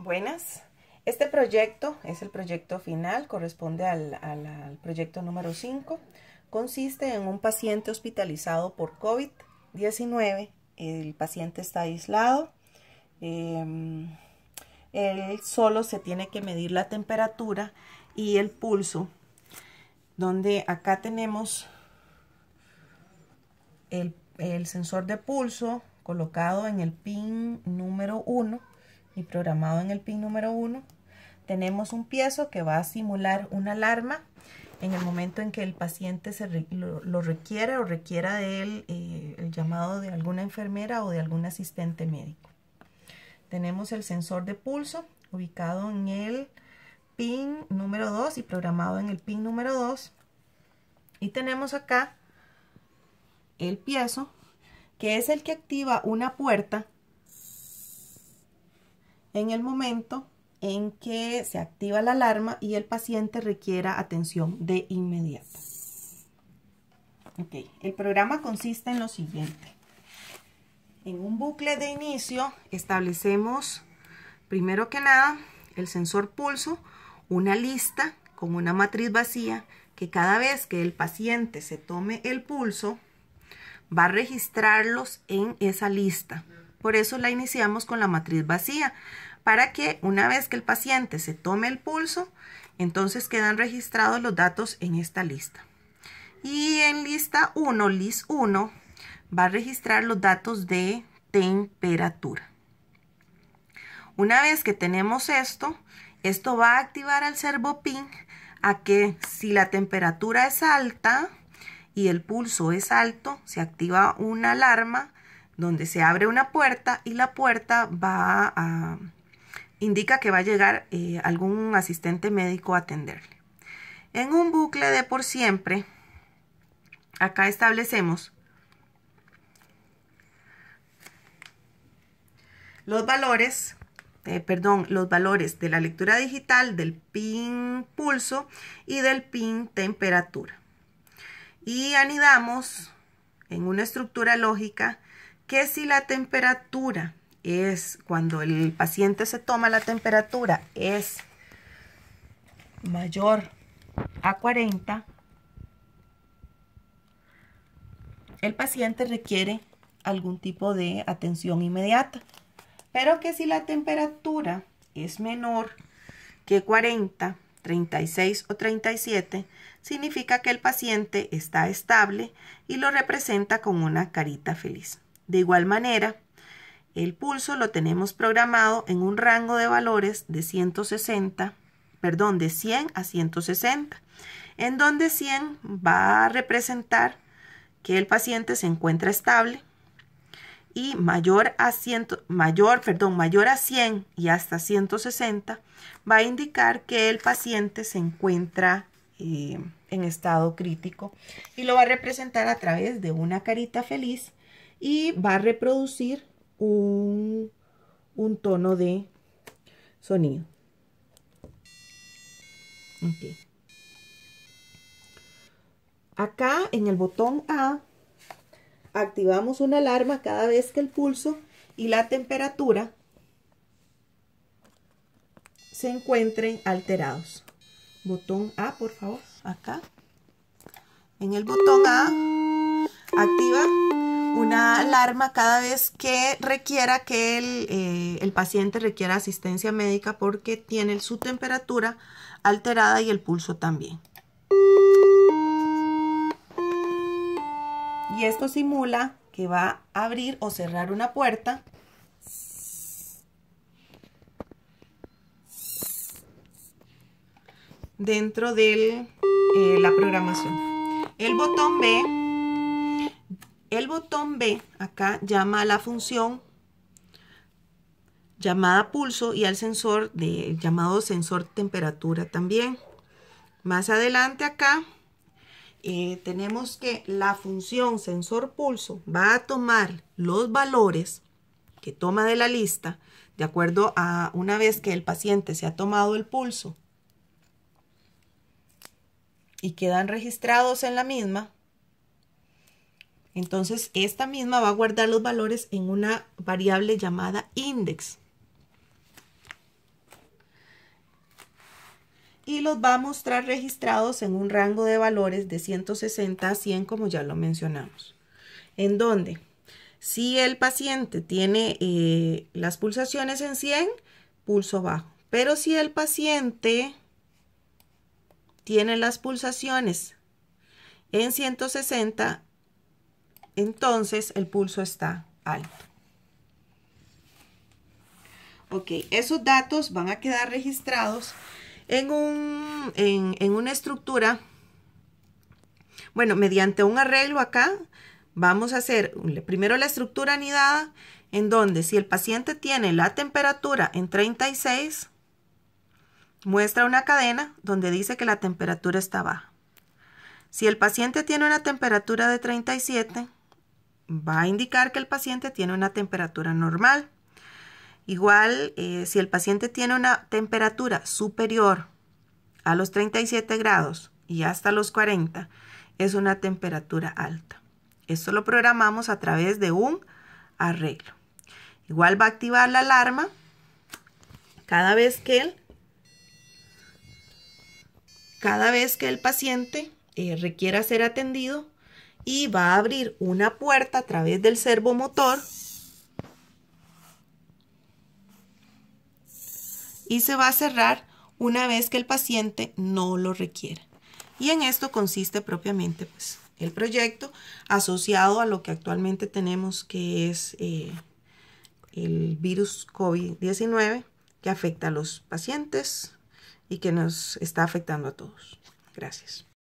Buenas. Este proyecto es el proyecto final, corresponde al proyecto número 5. Consiste en un paciente hospitalizado por COVID-19. El paciente está aislado. Él solo se tiene que medir la temperatura y el pulso, donde acá tenemos el sensor de pulso colocado en el pin número 1 y programado en el pin número 1. Tenemos un piezo que va a simular una alarma en el momento en que el paciente lo requiera o requiera de él el llamado de alguna enfermera o de algún asistente médico. Tenemos el sensor de pulso ubicado en el pin número 2 y programado en el pin número 2. Y tenemos acá el piezo, que es el que activa una puerta en el momento en que se activa la alarma y el paciente requiera atención de inmediato. El programa consiste en lo siguiente. En un bucle de inicio establecemos, primero que nada, el sensor pulso, una lista con una matriz vacía que cada vez que el paciente se tome el pulso, va a registrarlos en esa lista. Por eso la iniciamos con la matriz vacía, para que una vez que el paciente se tome el pulso, entonces quedan registrados los datos en esta lista. Y en lista 1, list 1, va a registrar los datos de temperatura. Una vez que tenemos esto va a activar al servopin a que si la temperatura es alta y el pulso es alto, se activa una alarma donde se abre una puerta y la puerta indica que va a llegar algún asistente médico a atenderle. En un bucle de por siempre, acá establecemos los valores de la lectura digital del pin pulso y del pin temperatura. Y anidamos en una estructura lógica que si la temperatura es, cuando el paciente se toma la temperatura, es mayor a 40, el paciente requiere algún tipo de atención inmediata. Pero que si la temperatura es menor que 40, 36 o 37, significa que el paciente está estable y lo representa con una carita feliz. De igual manera, el pulso lo tenemos programado en un rango de valores de 100 a 160, en donde 100 va a representar que el paciente se encuentra estable y mayor a 100 y hasta 160 va a indicar que el paciente se encuentra en estado crítico, y lo va a representar a través de una carita feliz y va a reproducir un tono de sonido. Acá en el botón A activamos una alarma cada vez que el pulso y la temperatura se encuentren alterados. Botón A, por favor, acá. En el botón A activa una alarma cada vez que requiera que el paciente requiera asistencia médica porque tiene su temperatura alterada y el pulso también. Y esto simula que va a abrir o cerrar una puerta dentro de la programación. El botón B acá llama a la función llamada pulso y al sensor llamado sensor temperatura también. Más adelante acá tenemos que la función sensor pulso va a tomar los valores que toma de la lista de acuerdo a una vez que el paciente se ha tomado el pulso y quedan registrados en la misma. Entonces esta misma va a guardar los valores en una variable llamada index. y los va a mostrar registrados en un rango de valores de 160 a 100, como ya lo mencionamos. En donde, si el paciente tiene las pulsaciones en 100, pulso bajo. Pero si el paciente tiene las pulsaciones en 160, entonces el pulso está alto. Ok, esos datos van a quedar registrados en una estructura. Bueno, mediante un arreglo acá, vamos a hacer primero la estructura anidada, en donde si el paciente tiene la temperatura en 36, muestra una cadena donde dice que la temperatura está baja. Si el paciente tiene una temperatura de 37, va a indicar que el paciente tiene una temperatura normal. Igual, si el paciente tiene una temperatura superior a los 37 grados y hasta los 40, es una temperatura alta. Esto lo programamos a través de un arreglo. Igual va a activar la alarma cada vez que el paciente requiera ser atendido, y va a abrir una puerta a través del servomotor y se va a cerrar una vez que el paciente no lo requiera. Y en esto consiste propiamente pues, el proyecto asociado a lo que actualmente tenemos, que es el virus COVID-19, que afecta a los pacientes y que nos está afectando a todos. Gracias.